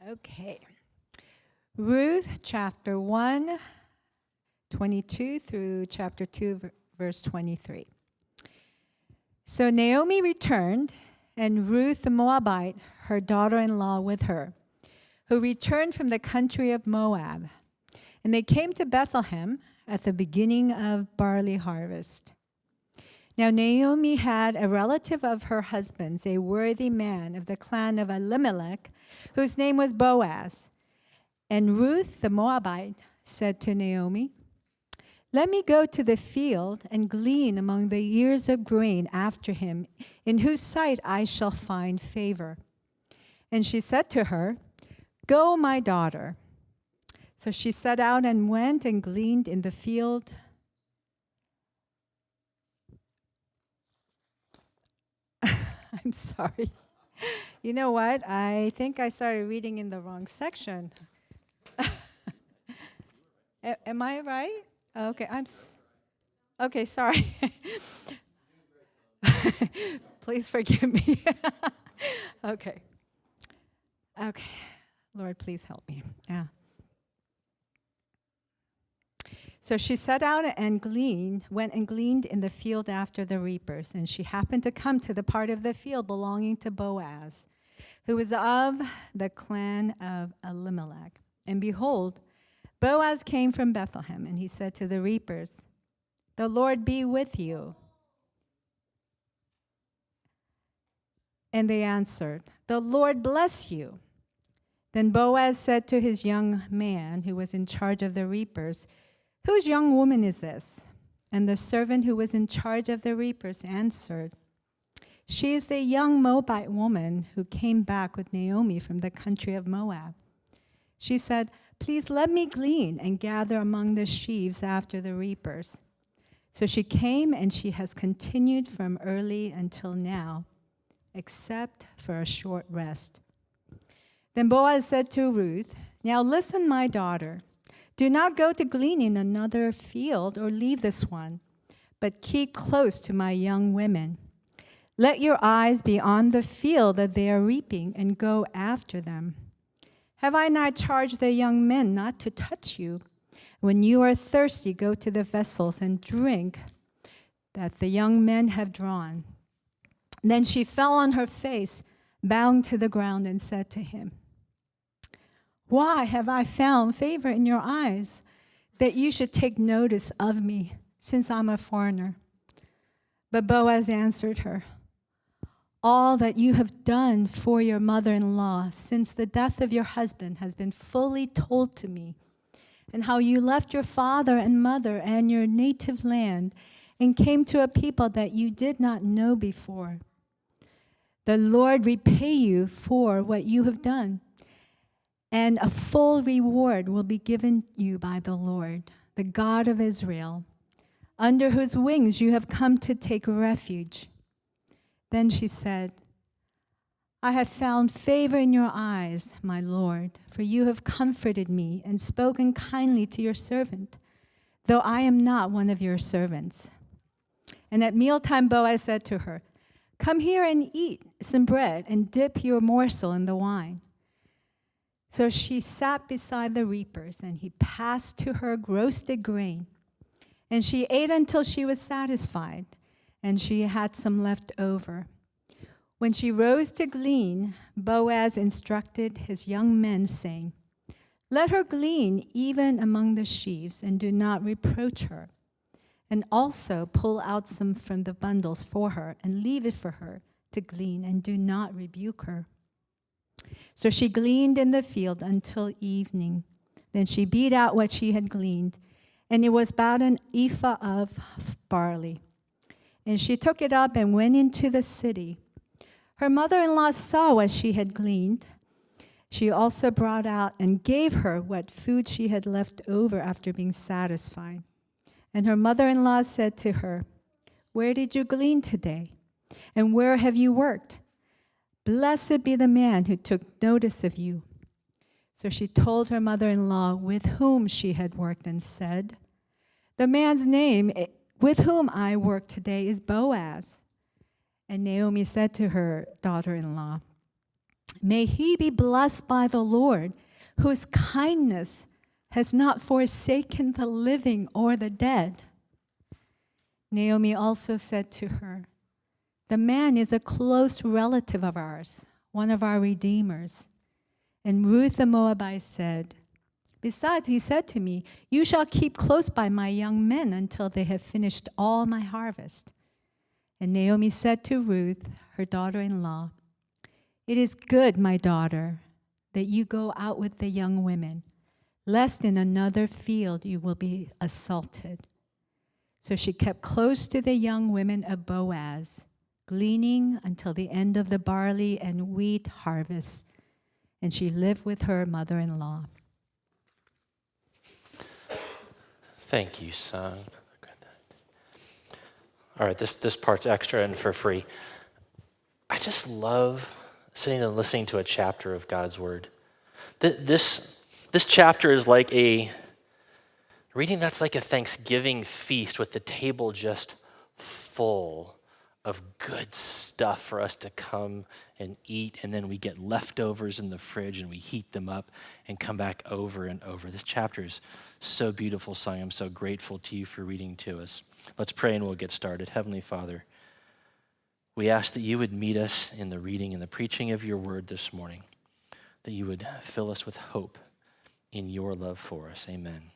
Okay. Ruth chapter 1, 22 through chapter 2, verse 23. So Naomi returned, and Ruth the Moabite, her daughter-in-law, with her, who returned from the country of Moab. And they came to Bethlehem at the beginning of barley harvest. Now Naomi had a relative of her husband's, a worthy man of the clan of Elimelech, whose name was Boaz. And Ruth the Moabite said to Naomi, "Let me go to the field and glean among the ears of grain after him, in whose sight I shall find favor." And she said to her, "Go, my daughter." So she set out and went and gleaned in the field. I'm sorry. You know what? I think I started reading in the wrong section. Am I right? Okay, okay, sorry. Please forgive me. Okay. Lord, please help me. Yeah. So she set out and went and gleaned in the field after the reapers, and she happened to come to the part of the field belonging to Boaz, who was of the clan of Elimelech. And behold, Boaz came from Bethlehem, and he said to the reapers, "The Lord be with you." And they answered, "The Lord bless you." Then Boaz said to his young man who was in charge of the reapers, "Whose young woman is this?" And the servant who was in charge of the reapers answered, "She is the young Moabite woman who came back with Naomi from the country of Moab." She said, "Please let me glean and gather among the sheaves after the reapers." So she came, and she has continued from early until now, except for a short rest. Then Boaz said to Ruth, "Now listen, my daughter. Do not go to glean in another field or leave this one, but keep close to my young women. Let your eyes be on the field that they are reaping and go after them. Have I not charged the young men not to touch you? When you are thirsty, go to the vessels and drink that the young men have drawn." Then she fell on her face, bowing to the ground, and said to him, "Why have I found favor in your eyes, that you should take notice of me, since I'm a foreigner?" But Boaz answered her, "All that you have done for your mother-in-law since the death of your husband has been fully told to me, and how you left your father and mother and your native land and came to a people that you did not know before. The Lord repay you for what you have done, and a full reward will be given you by the Lord, the God of Israel, under whose wings you have come to take refuge." Then she said, "I have found favor in your eyes, my Lord, for you have comforted me and spoken kindly to your servant, though I am not one of your servants." And at mealtime Boaz said to her, "Come here and eat some bread and dip your morsel in the wine." So she sat beside the reapers, and he passed to her roasted grain. And she ate until she was satisfied, and she had some left over. When she rose to glean, Boaz instructed his young men, saying, "Let her glean even among the sheaves, and do not reproach her. And also pull out some from the bundles for her, and leave it for her to glean, and do not rebuke her." So she gleaned in the field until evening. Then she beat out what she had gleaned, and it was about an ephah of barley. And she took it up and went into the city. Her mother-in-law saw what she had gleaned. She also brought out and gave her what food she had left over after being satisfied. And her mother-in-law said to her, "Where did you glean today? And where have you worked? Blessed be the man who took notice of you." So she told her mother-in-law with whom she had worked and said, "The man's name with whom I work today is Boaz." And Naomi said to her daughter-in-law, May he be blessed by the Lord, whose kindness has not forsaken the living or the dead." Naomi also said to her, "The man is a close relative of ours, one of our redeemers." And Ruth the Moabite said, "Besides, he said to me, 'You shall keep close by my young men until they have finished all my harvest.'" And Naomi said to Ruth, her daughter-in-law, "It is good, my daughter, that you go out with the young women, lest in another field you will be assaulted." So she kept close to the young women of Boaz, gleaning until the end of the barley and wheat harvest, and she lived with her mother-in-law. Thank you, son. All right, this part's extra and for free. I just love sitting and listening to a chapter of God's word. This chapter is like reading that's like a Thanksgiving feast with the table just full of good stuff for us to come and eat, and then we get leftovers in the fridge and we heat them up and come back over and over. This chapter is so beautiful, son. I'm so grateful to you for reading to us. Let's pray and we'll get started. Heavenly Father, we ask that you would meet us in the reading and the preaching of your word this morning, that you would fill us with hope in your love for us. Amen.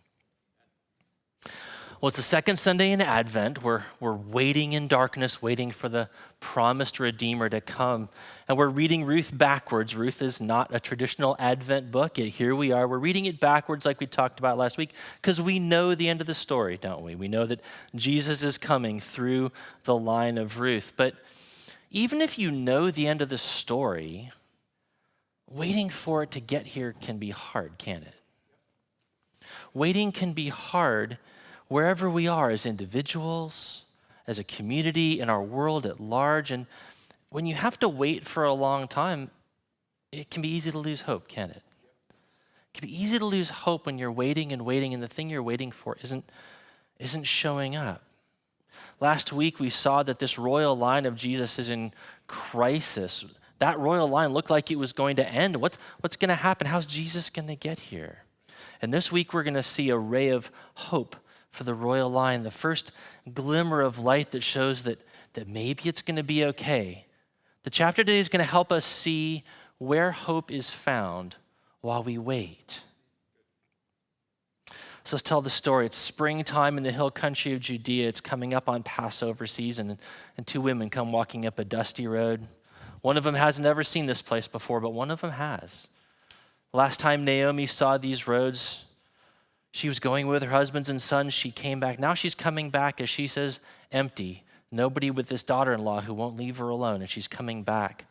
Well, it's the second Sunday in Advent. We're waiting in darkness, waiting for the promised Redeemer to come. And we're reading Ruth backwards. Ruth is not a traditional Advent book, yet here we are. We're reading it backwards like we talked about last week because we know the end of the story, don't we? We know that Jesus is coming through the line of Ruth. But even if you know the end of the story, waiting for it to get here can be hard, can't it? Waiting can be hard wherever we are as individuals, as a community, in our world at large. And when you have to wait for a long time, it can be easy to lose hope, can't it? It can be easy to lose hope when you're waiting and waiting and the thing you're waiting for isn't showing up. Last week we saw that this royal line of Jesus is in crisis. That royal line looked like it was going to end. What's going to happen? How's Jesus going to get here? And this week we're going to see a ray of hope for the royal line, the first glimmer of light that shows that maybe it's going to be okay. The chapter today is going to help us see where hope is found while we wait. So let's tell the story. It's springtime in the hill country of Judea. It's coming up on Passover season, and two women come walking up a dusty road. One of them has never seen this place before, but one of them has. Last time Naomi saw these roads, she was going with her husbands and sons. She came back. Now she's coming back, as she says, empty. Nobody with this daughter-in-law who won't leave her alone, and she's coming back.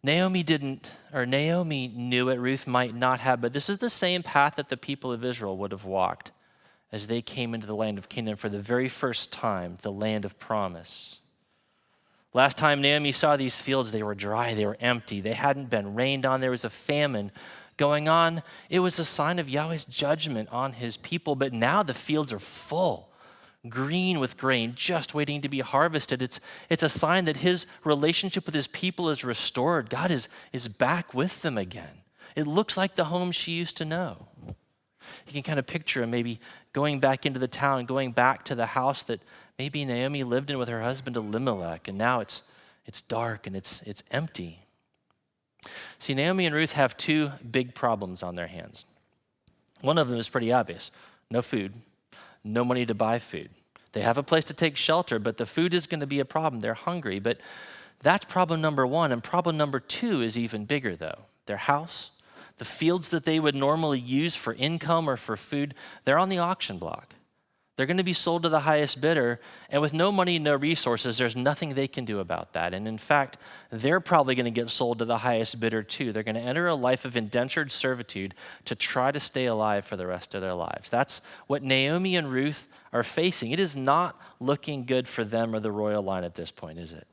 Naomi knew it, Ruth might not have, but this is the same path that the people of Israel would have walked as they came into the land of Canaan for the very first time, the land of promise. Last time Naomi saw these fields, they were dry, they were empty, they hadn't been rained on, there was a famine going on. It was a sign of Yahweh's judgment on his people, but now the fields are full, green with grain, just waiting to be harvested. It's a sign that his relationship with his people is restored. God is back with them again. It looks like the home she used to know. You can kind of picture him maybe going back into the town, going back to the house that maybe Naomi lived in with her husband Elimelech, and now it's dark and it's empty. See, Naomi and Ruth have two big problems on their hands. One of them is pretty obvious. No food, no money to buy food. They have a place to take shelter, but the food is going to be a problem. They're hungry, but that's problem number one. And problem number two is even bigger, though. Their house, the fields that they would normally use for income or for food, they're on the auction block. They're going to be sold to the highest bidder, and with no money, no resources, there's nothing they can do about that. And in fact, they're probably going to get sold to the highest bidder too. They're going to enter a life of indentured servitude to try to stay alive for the rest of their lives. That's what Naomi and Ruth are facing. It is not looking good for them or the royal line at this point, is it?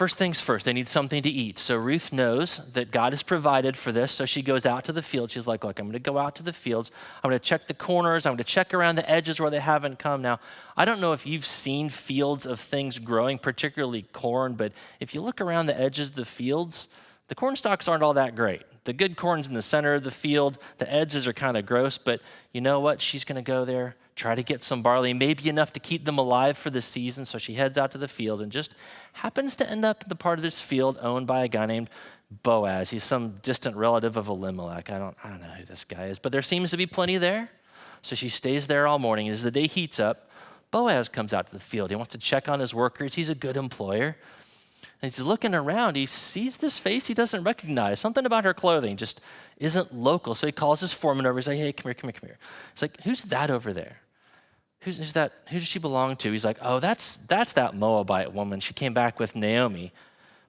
First things first, they need something to eat. So Ruth knows that God has provided for this, so she goes out to the field. She's like, look, I'm going to go out to the fields. I'm going to check the corners. I'm going to check around the edges where they haven't come. Now, I don't know if you've seen fields of things growing, particularly corn, but if you look around the edges of the fields, the corn stalks aren't all that great. The good corn's in the center of the field. The edges are kind of gross, but you know what? She's going to go there, try to get some barley, maybe enough to keep them alive for the season. So she heads out to the field and just happens to end up in the part of this field owned by a guy named Boaz. He's some distant relative of Elimelech. I don't know who this guy is, but there seems to be plenty there. So she stays there all morning. As the day heats up, Boaz comes out to the field. He wants to check on his workers. He's a good employer. And he's looking around. He sees this face he doesn't recognize. Something about her clothing just isn't local. So he calls his foreman over. He's like, hey, come here. He's like, who's that over there? Who's that? Who does she belong to? He's like, oh, that's that Moabite woman. She came back with Naomi,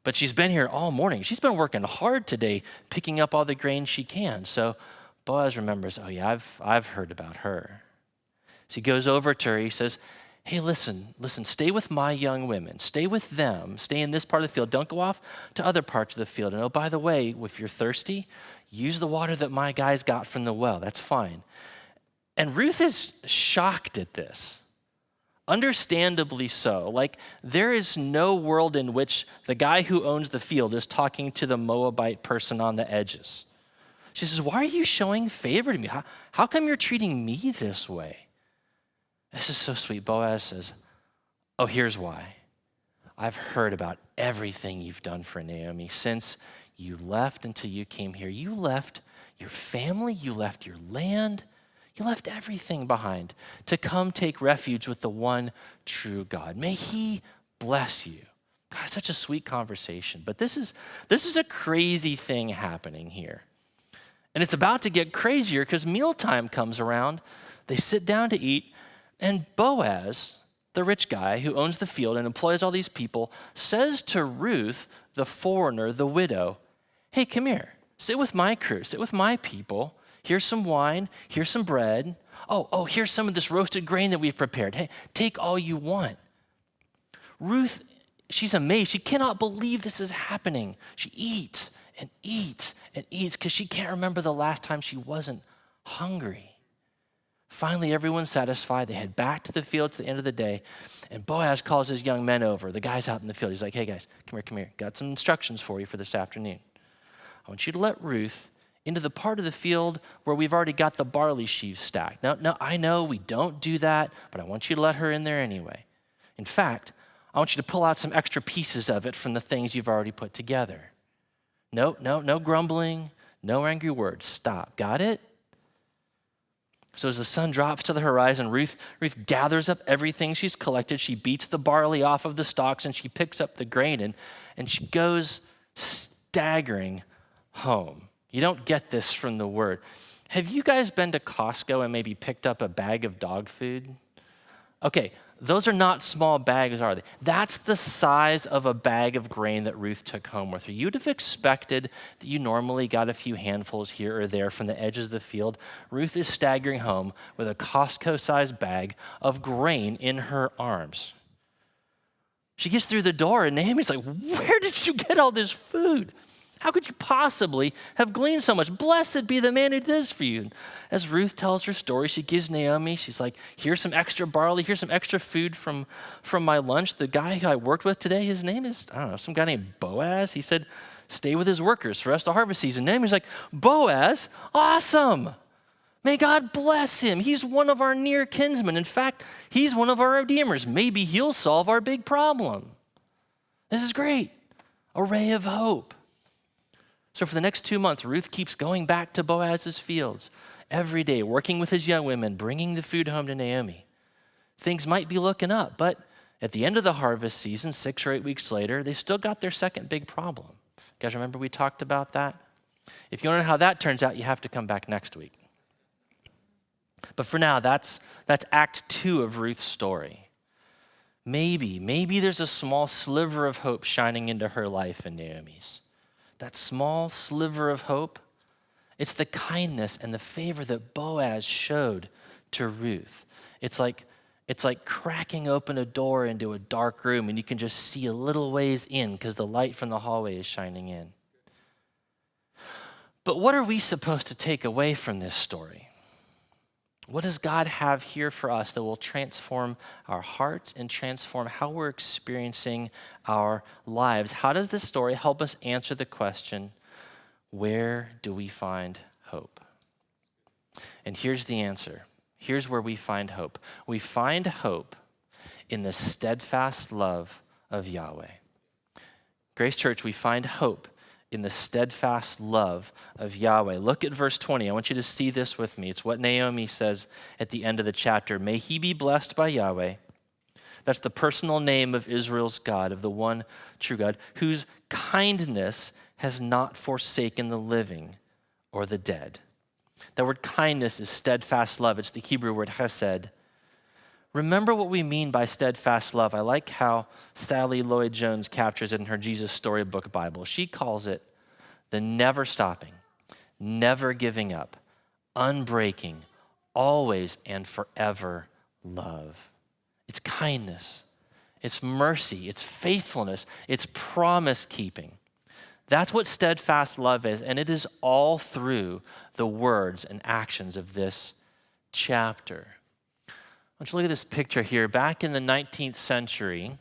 but she's been here all morning. She's been working hard today, picking up all the grain she can. So Boaz remembers, oh yeah, I've heard about her. So he goes over to her. He says, hey, listen, stay with my young women. Stay with them. Stay in this part of the field. Don't go off to other parts of the field. And oh, by the way, if you're thirsty, use the water that my guys got from the well. That's fine. And Ruth is shocked at this. Understandably so. Like, there is no world in which the guy who owns the field is talking to the Moabite person on the edges. She says, why are you showing favor to me? How come you're treating me this way? This is so sweet. Boaz says, oh, here's why. I've heard about everything you've done for Naomi since you left until you came here. You left your family, you left your land, you left everything behind to come take refuge with the one true God. May he bless you. God, such a sweet conversation. But this is a crazy thing happening here. And it's about to get crazier because mealtime comes around. They sit down to eat. And Boaz, the rich guy who owns the field and employs all these people, says to Ruth, the foreigner, the widow, hey, come here. Sit with my crew. Sit with my people. Here's some wine. Here's some bread. Oh, here's some of this roasted grain that we've prepared. Hey, take all you want. Ruth, she's amazed. She cannot believe this is happening. She eats and eats and eats because she can't remember the last time she wasn't hungry. Finally, everyone's satisfied. They head back to the field to the end of the day, and Boaz calls his young men over, the guys out in the field. He's like, hey guys, come here. Got some instructions for you for this afternoon. I want you to let Ruth into the part of the field where we've already got the barley sheaves stacked. Now, I know we don't do that, but I want you to let her in there anyway. In fact, I want you to pull out some extra pieces of it from the things you've already put together. No grumbling, no angry words. Stop. Got it? So as the sun drops to the horizon, Ruth gathers up everything she's collected. She beats the barley off of the stalks and she picks up the grain and she goes staggering home. You don't get this from the word. Have you guys been to Costco and maybe picked up a bag of dog food? Okay, those are not small bags, are they? That's the size of a bag of grain that Ruth took home with her. You'd have expected that you normally got a few handfuls here or there from the edges of the field. Ruth is staggering home with a Costco-sized bag of grain in her arms. She gets through the door and Naomi's like, where did you get all this food? How could you possibly have gleaned so much? Blessed be the man who did this for you. As Ruth tells her story, she gives Naomi, she's like, here's some extra barley, here's some extra food from my lunch. The guy who I worked with today, his name is, I don't know, some guy named Boaz. He said, stay with his workers for the rest of harvest season. Naomi's like, Boaz, awesome. May God bless him. He's one of our near kinsmen. In fact, he's one of our redeemers. Maybe he'll solve our big problem. This is great. A ray of hope. So for the next 2 months, Ruth keeps going back to Boaz's fields every day, working with his young women, bringing the food home to Naomi. Things might be looking up, but at the end of the harvest season, 6 or 8 weeks later, they still got their second big problem. You guys remember we talked about that? If you want to know how that turns out, you have to come back next week. But for now, that's Act 2 of Ruth's story. Maybe there's a small sliver of hope shining into her life and Naomi's. That small sliver of hope, it's the kindness and the favor that Boaz showed to Ruth. It's like It's like cracking open a door into a dark room and you can just see a little ways in because the light from the hallway is shining in. But what are we supposed to take away from this story? What does God have here for us that will transform our hearts and transform how we're experiencing our lives? How does this story help us answer the question, where do we find hope? And here's the answer. Here's where we find hope. We find hope in the steadfast love of Yahweh. Grace Church, we find hope in the steadfast love of Yahweh. Look at verse 20. I want you to see this with me. It's what Naomi says at the end of the chapter. May he be blessed by Yahweh. That's the personal name of Israel's God, of the one true God, whose kindness has not forsaken the living or the dead. The word kindness is steadfast love. It's the Hebrew word chesed. Remember what we mean by steadfast love. I like how Sally Lloyd-Jones captures it in her Jesus Storybook Bible. She calls it the never stopping, never giving up, unbreaking, always and forever love. It's kindness, it's mercy, it's faithfulness, it's promise keeping. That's what steadfast love is, and it is all through the words and actions of this chapter. Let's look at this picture here. Back in the 19th century,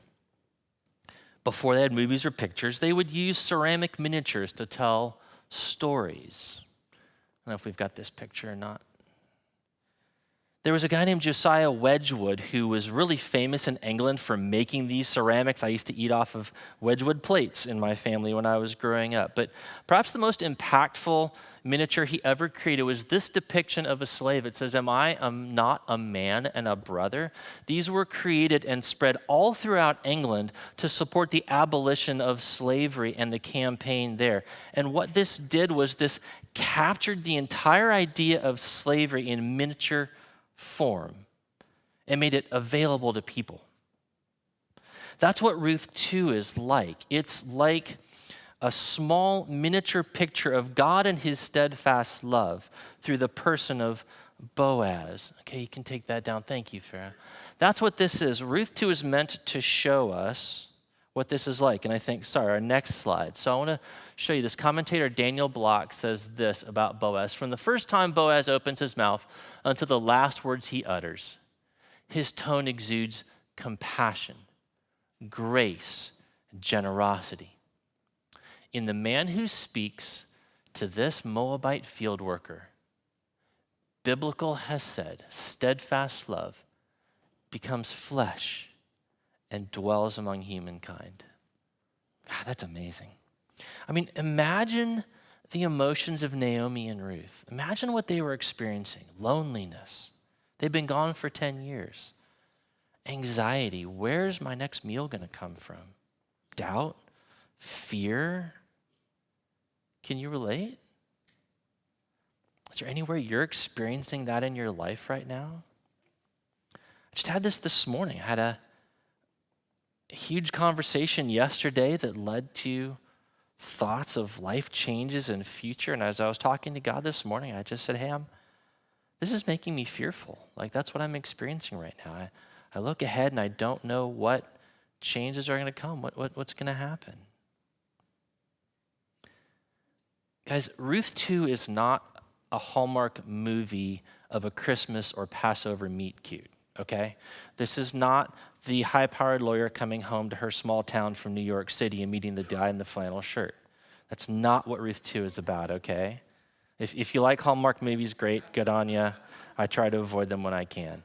before they had movies or pictures, they would use ceramic miniatures to tell stories. I don't know if we've got this picture or not. There was a guy named Josiah Wedgwood who was really famous in England for making these ceramics. I used to eat off of Wedgwood plates in my family when I was growing up. But perhaps the most impactful miniature he ever created was this depiction of a slave. It says, am not a man and a brother? These were created and spread all throughout England to support the abolition of slavery and the campaign there. And what this did was this captured the entire idea of slavery in miniature form and made it available to people. That's what Ruth 2 is like. It's like a small miniature picture of God and his steadfast love through the person of Boaz. Okay, you can take that down. Thank you, Farah. That's what this is. Ruth 2 is meant to show us what this is like. And I think, our next slide. So I want to show you this. Commentator Daniel Block says this about Boaz. From the first time Boaz opens his mouth until the last words he utters, his tone exudes compassion, grace, generosity. In the man who speaks to this Moabite field worker, biblical hesed, steadfast love, becomes flesh and dwells among humankind. God, that's amazing. I mean, imagine the emotions of Naomi and Ruth. Imagine what they were experiencing. Loneliness. They've been gone for 10 years. Anxiety. Where's my next meal going to come from? Doubt. Fear. Can you relate? Is there anywhere you're experiencing that in your life right now? I just had this morning. I had a huge conversation yesterday that led to thoughts of life changes and future. And as I was talking to God this morning, I just said, hey, this is making me fearful. Like, that's what I'm experiencing right now. I look ahead and I don't know what changes are going to come, what's going to happen. Guys, Ruth 2 is not a Hallmark movie of a Christmas or Passover meet cute, okay? This is not the high-powered lawyer coming home to her small town from New York City and meeting the guy in the flannel shirt. That's not what Ruth 2 is about, okay? If you like Hallmark movies, great, good on you. I try to avoid them when I can.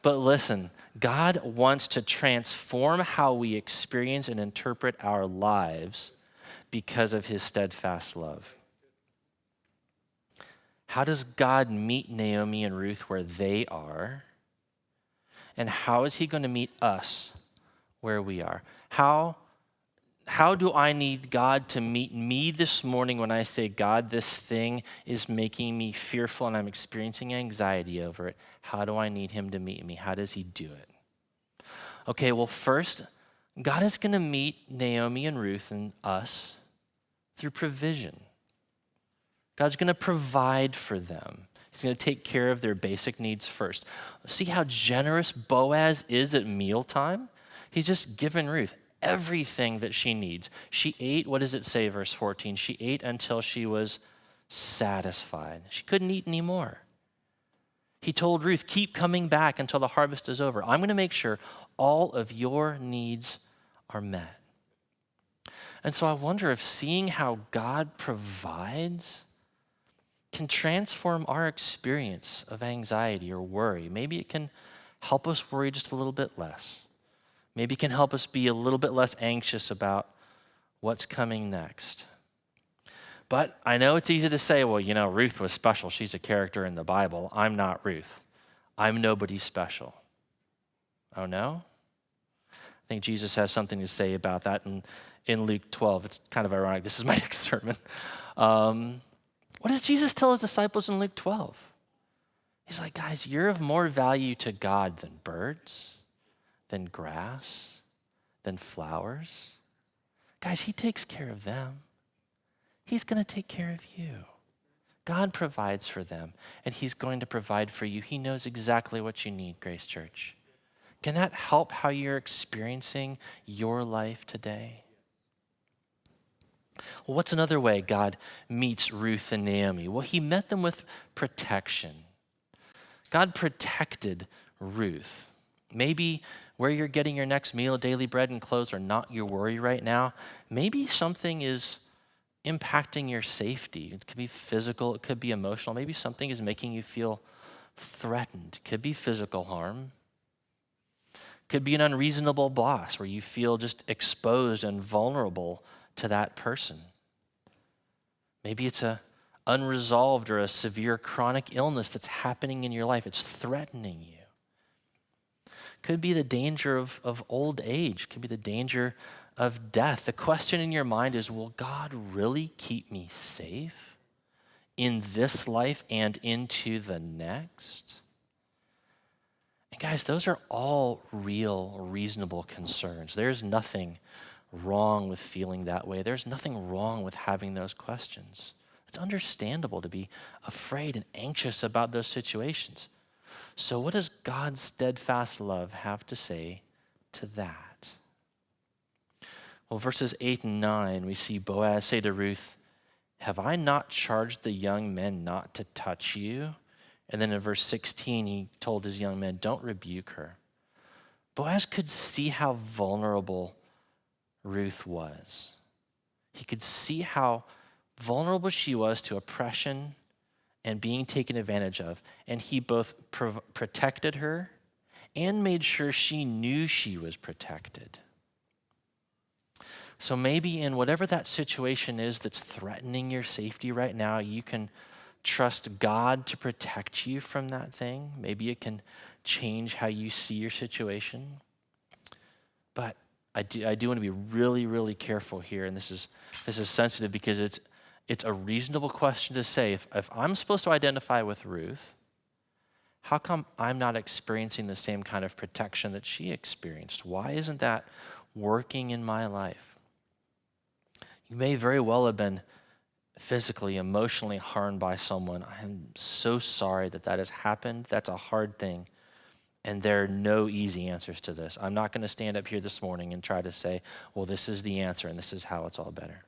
But listen, God wants to transform how we experience and interpret our lives because of his steadfast love. How does God meet Naomi and Ruth where they are? And how is he going to meet us where we are? How do I need God to meet me this morning when I say, God, this thing is making me fearful and I'm experiencing anxiety over it? How do I need him to meet me? How does he do it? Okay, well, first, God is going to meet Naomi and Ruth and us through provision. God's going to provide for them. He's going to take care of their basic needs first. See how generous Boaz is at mealtime? He's just given Ruth everything that she needs. She ate, what does it say, verse 14? She ate until she was satisfied. She couldn't eat anymore. He told Ruth, keep coming back until the harvest is over. I'm going to make sure all of your needs are met. And so I wonder if seeing how God provides can transform our experience of anxiety or worry. Maybe it can help us worry just a little bit less. Maybe it can help us be a little bit less anxious about what's coming next. But I know it's easy to say, well, Ruth was special. She's a character in the Bible. I'm not Ruth. I'm nobody special. Oh, no? I think Jesus has something to say about that in Luke 12. It's kind of ironic. This is my next sermon. What does Jesus tell his disciples in Luke 12? He's like, guys, you're of more value to God than birds, than grass, than flowers. Guys, he takes care of them. He's going to take care of you. God provides for them, and he's going to provide for you. He knows exactly what you need, Grace Church. Can that help how you're experiencing your life today? Well, what's another way God meets Ruth and Naomi? Well, he met them with protection. God protected Ruth. Maybe where you're getting your next meal, daily bread and clothes are not your worry right now. Maybe something is impacting your safety. It could be physical, it could be emotional. Maybe something is making you feel threatened. It could be physical harm. It could be an unreasonable boss where you feel just exposed and vulnerable to that person. Maybe it's a unresolved or a severe chronic illness that's happening in your life. It's threatening you. Could be the danger of old age. Could be the danger of death. The question in your mind is, will God really keep me safe in this life and into the next? And guys, those are all real, reasonable concerns. There's nothing wrong with feeling that way. There's nothing wrong with having those questions. It's understandable to be afraid and anxious about those situations. So what does God's steadfast love have to say to that? Well, verses 8 and 9, we see Boaz say to Ruth, have I not charged the young men not to touch you? And then in verse 16, he told his young men, don't rebuke her. Boaz could see how vulnerable Ruth was. He could see how vulnerable she was to oppression and being taken advantage of. And he both protected her and made sure she knew she was protected. So maybe in whatever that situation is that's threatening your safety right now, you can trust God to protect you from that thing. Maybe it can change how you see your situation. But I do want to be really, really careful here, and this is sensitive because it's a reasonable question to say. If I'm supposed to identify with Ruth, how come I'm not experiencing the same kind of protection that she experienced? Why isn't that working in my life? You may very well have been physically, emotionally harmed by someone. I am so sorry that has happened. That's a hard thing. And there are no easy answers to this. I'm not going to stand up here this morning and try to say, well, this is the answer and this is how it's all better.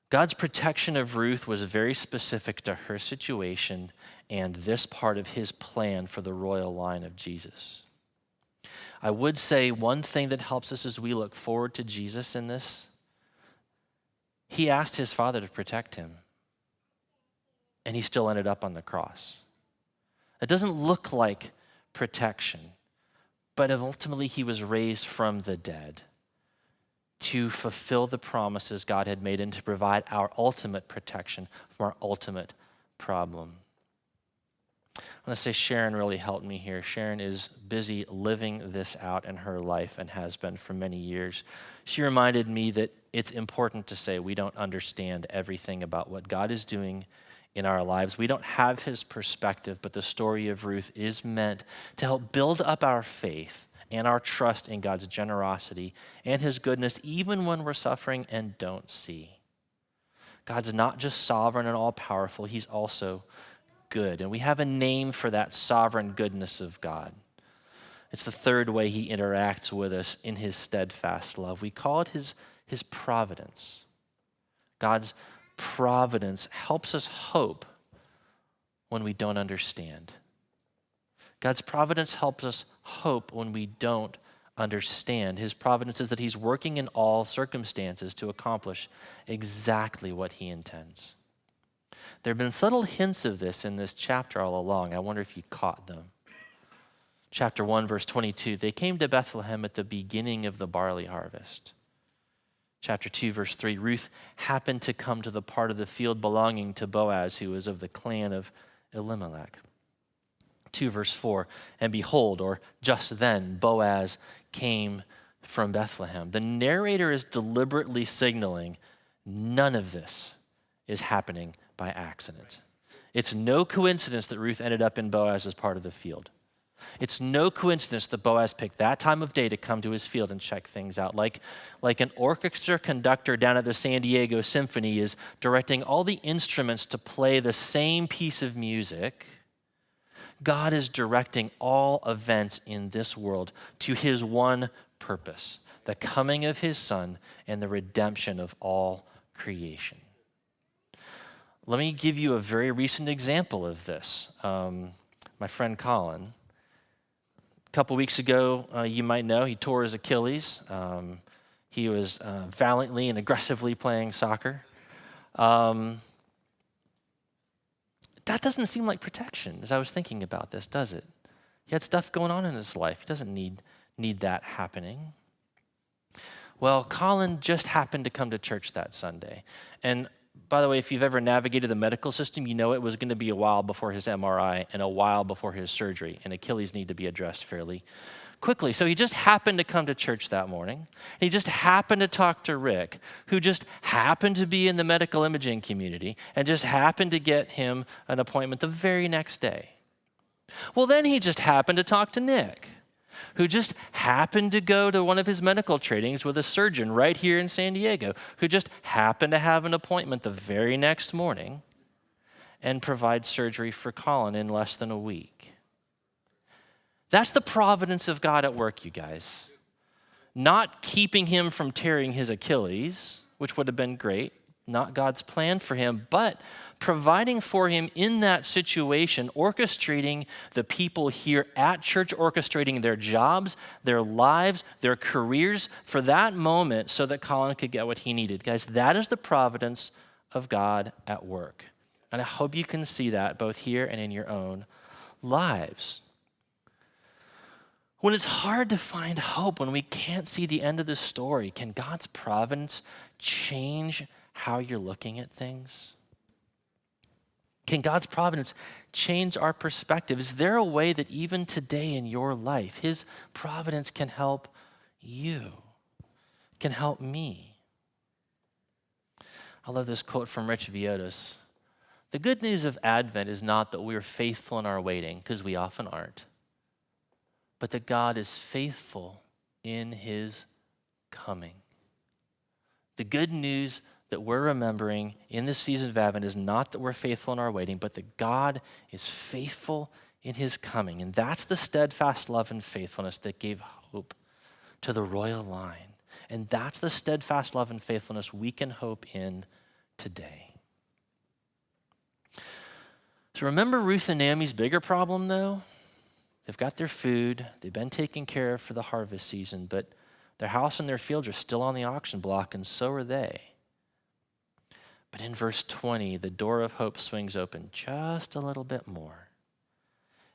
God's protection of Ruth was very specific to her situation and this part of his plan for the royal line of Jesus. I would say one thing that helps us as we look forward to Jesus in this, he asked his Father to protect him, and he still ended up on the cross. It doesn't look like protection, but ultimately he was raised from the dead to fulfill the promises God had made and to provide our ultimate protection from our ultimate problem. I want to say Sharon really helped me here. Sharon is busy living this out in her life and has been for many years. She reminded me that it's important to say we don't understand everything about what God is doing in our lives. We don't have his perspective, but the story of Ruth is meant to help build up our faith and our trust in God's generosity and his goodness, even when we're suffering and don't see. God's not just sovereign and all-powerful, he's also good. And we have a name for that sovereign goodness of God. It's the third way he interacts with us in his steadfast love. We call it his providence. God's providence helps us hope when we don't understand. God's providence helps us hope when we don't understand. His providence is that he's working in all circumstances to accomplish exactly what he intends. There have been subtle hints of this in this chapter all along. I wonder if you caught them. Chapter 1, verse 22, they came to Bethlehem at the beginning of the barley harvest. Chapter 2, verse 3, Ruth happened to come to the part of the field belonging to Boaz, who was of the clan of Elimelech. 2, verse 4, and behold, or just then, Boaz came from Bethlehem. The narrator is deliberately signaling none of this is happening by accident. It's no coincidence that Ruth ended up in Boaz's part of the field. It's no coincidence that Boaz picked that time of day to come to his field and check things out. Like an orchestra conductor down at the San Diego Symphony is directing all the instruments to play the same piece of music, God is directing all events in this world to his one purpose, the coming of his Son and the redemption of all creation. Let me give you a very recent example of this. My friend Colin, a couple weeks ago, you might know, he tore his Achilles. He was valiantly and aggressively playing soccer. That doesn't seem like protection as I was thinking about this, does it? He had stuff going on in his life. He doesn't need that happening. Well, Colin just happened to come to church that Sunday. And by the way, if you've ever navigated the medical system, you know it was going to be a while before his MRI and a while before his surgery, and Achilles need to be addressed fairly quickly. So he just happened to come to church that morning. He just happened to talk to Rick, who just happened to be in the medical imaging community and just happened to get him an appointment the very next day. Well, then he just happened to talk to Nick, who just happened to go to one of his medical trainings with a surgeon right here in San Diego, who just happened to have an appointment the very next morning and provide surgery for Colin in less than a week. That's the providence of God at work, you guys. Not keeping him from tearing his Achilles, which would have been great, not God's plan for him, but providing for him in that situation, orchestrating the people here at church, orchestrating their jobs, their lives, their careers for that moment so that Colin could get what he needed. Guys, that is the providence of God at work. And I hope you can see that both here and in your own lives. When it's hard to find hope, when we can't see the end of the story, can God's providence change how you're looking at things? Can God's providence change our perspective? Is there a way that even today in your life, his providence can help you, can help me? I love this quote from Rich Viotis. The good news of Advent is not that we're faithful in our waiting, because we often aren't, but that God is faithful in his coming. The good news that we're remembering in this season of Advent is not that we're faithful in our waiting, but that God is faithful in his coming. And that's the steadfast love and faithfulness that gave hope to the royal line. And that's the steadfast love and faithfulness we can hope in today. So remember Ruth and Naomi's bigger problem, though? They've got their food. They've been taken care of for the harvest season, but their house and their fields are still on the auction block, and so are they. But in verse 20, the door of hope swings open just a little bit more.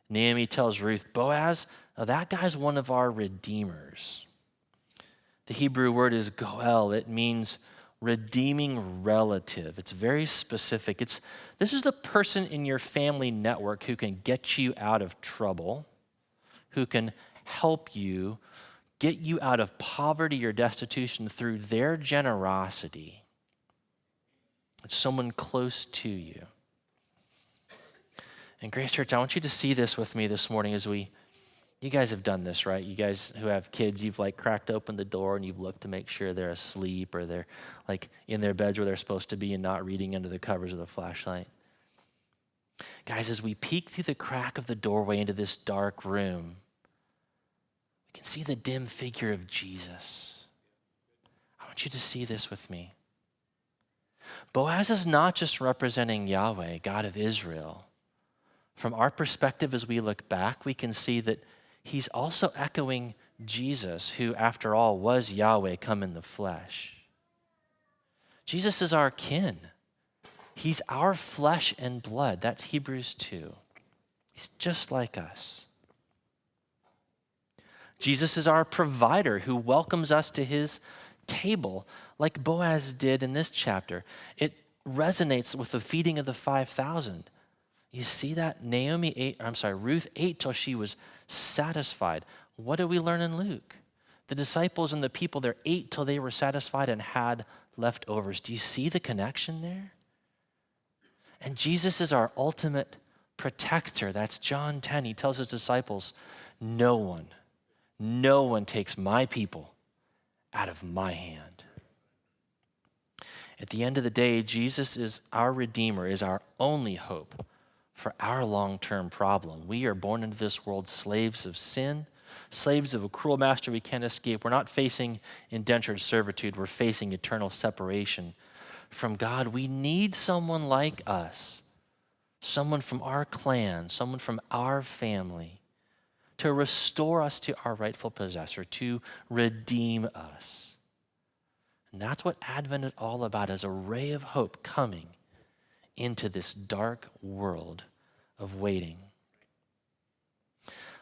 Naomi tells Ruth, Boaz, that guy's one of our redeemers. The Hebrew word is goel. It means redeeming relative. It's very specific. This is the person in your family network who can get you out of trouble, who can help you, get you out of poverty or destitution through their generosity. It's someone close to you. And Grace Church, I want you to see this with me this morning as we You guys have done this, right? You guys who have kids, you've like cracked open the door and you've looked to make sure they're asleep or they're like in their beds where they're supposed to be and not reading under the covers of the flashlight. Guys, as we peek through the crack of the doorway into this dark room, we can see the dim figure of Jesus. I want you to see this with me. Boaz is not just representing Yahweh, God of Israel. From our perspective, as we look back, we can see that he's also echoing Jesus, who, after all, was Yahweh come in the flesh. Jesus is our kin. He's our flesh and blood. That's Hebrews 2. He's just like us. Jesus is our provider who welcomes us to his table like Boaz did in this chapter. It resonates with the feeding of the 5,000. You see that? Ruth ate till she was satisfied. What do we learn in Luke? The disciples and the people there ate till they were satisfied and had leftovers. Do you see the connection there? And Jesus is our ultimate protector. That's John 10. He tells his disciples, no one takes my people out of my hand. At the end of the day, Jesus is our Redeemer, is our only hope for our long-term problem. We are born into this world slaves of sin, slaves of a cruel master we can't escape. We're not facing indentured servitude. We're facing eternal separation from God. We need someone like us, someone from our clan, someone from our family to restore us to our rightful possessor, to redeem us. And that's what Advent is all about, is a ray of hope coming into this dark world of waiting.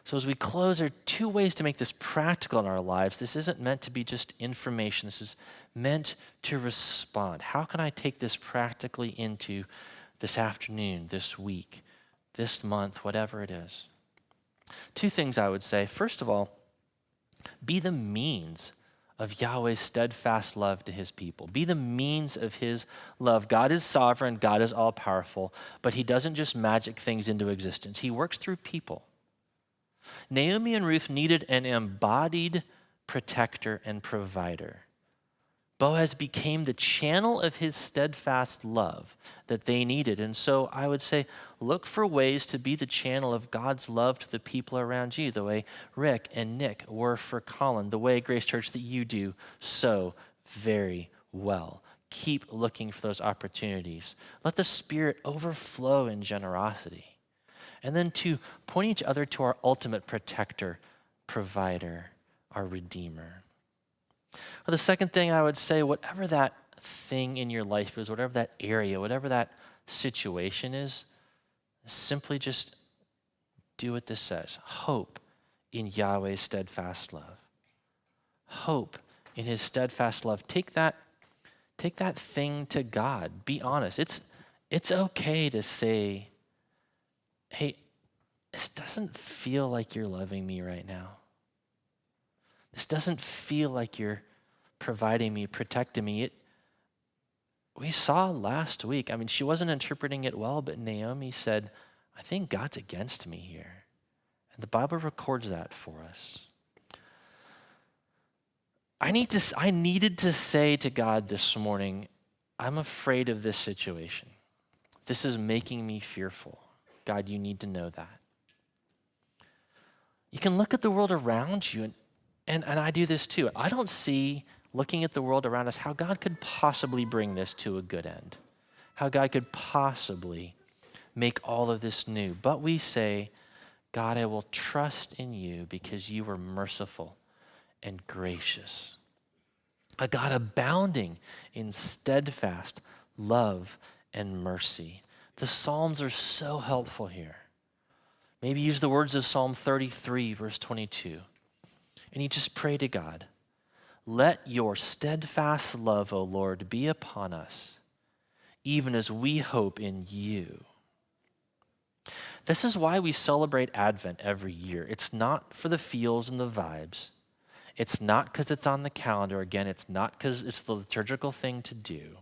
So as we close, there are two ways to make this practical in our lives. This isn't meant to be just information. This is meant to respond. How can I take this practically into this afternoon, this week, this month, whatever it is? Two things I would say. First of all, be the means of Yahweh's steadfast love to his people. Be the means of his love. God is sovereign, God is all-powerful, but he doesn't just magic things into existence. He works through people. Naomi and Ruth needed an embodied protector and provider. Boaz became the channel of his steadfast love that they needed. And so I would say, look for ways to be the channel of God's love to the people around you, the way Rick and Nick were for Colin, the way, Grace Church, that you do so very well. Keep looking for those opportunities. Let the Spirit overflow in generosity. And then to point each other to our ultimate protector, provider, our Redeemer. Well, the second thing I would say, whatever that thing in your life is, whatever that area, whatever that situation is, simply just do what this says. Hope in Yahweh's steadfast love. Hope in his steadfast love. Take that thing to God. Be honest. It's okay to say, hey, this doesn't feel like you're loving me right now. This doesn't feel like you're providing me, protecting me. We saw last week, she wasn't interpreting it well, but Naomi said, I think God's against me here. And the Bible records that for us. I needed to say to God this morning, I'm afraid of this situation. This is making me fearful. God, you need to know that. You can look at the world around you, and I do this too. I don't see, looking at the world around us, how God could possibly bring this to a good end, how God could possibly make all of this new. But we say, God, I will trust in you because you are merciful and gracious. A God abounding in steadfast love and mercy. The Psalms are so helpful here. Maybe use the words of Psalm 33, verse 22. And you just pray to God, let your steadfast love, O Lord, be upon us, even as we hope in you. This is why we celebrate Advent every year. It's not for the feels and the vibes. It's not because it's on the calendar. Again, it's not because it's the liturgical thing to do.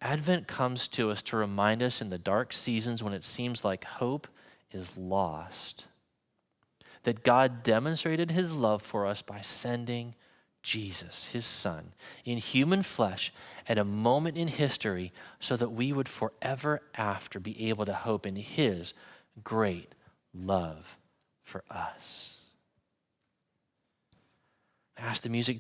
Advent comes to us to remind us in the dark seasons when it seems like hope is lost, that God demonstrated his love for us by sending Jesus, his son, in human flesh at a moment in history so that we would forever after be able to hope in his great love for us. I ask the music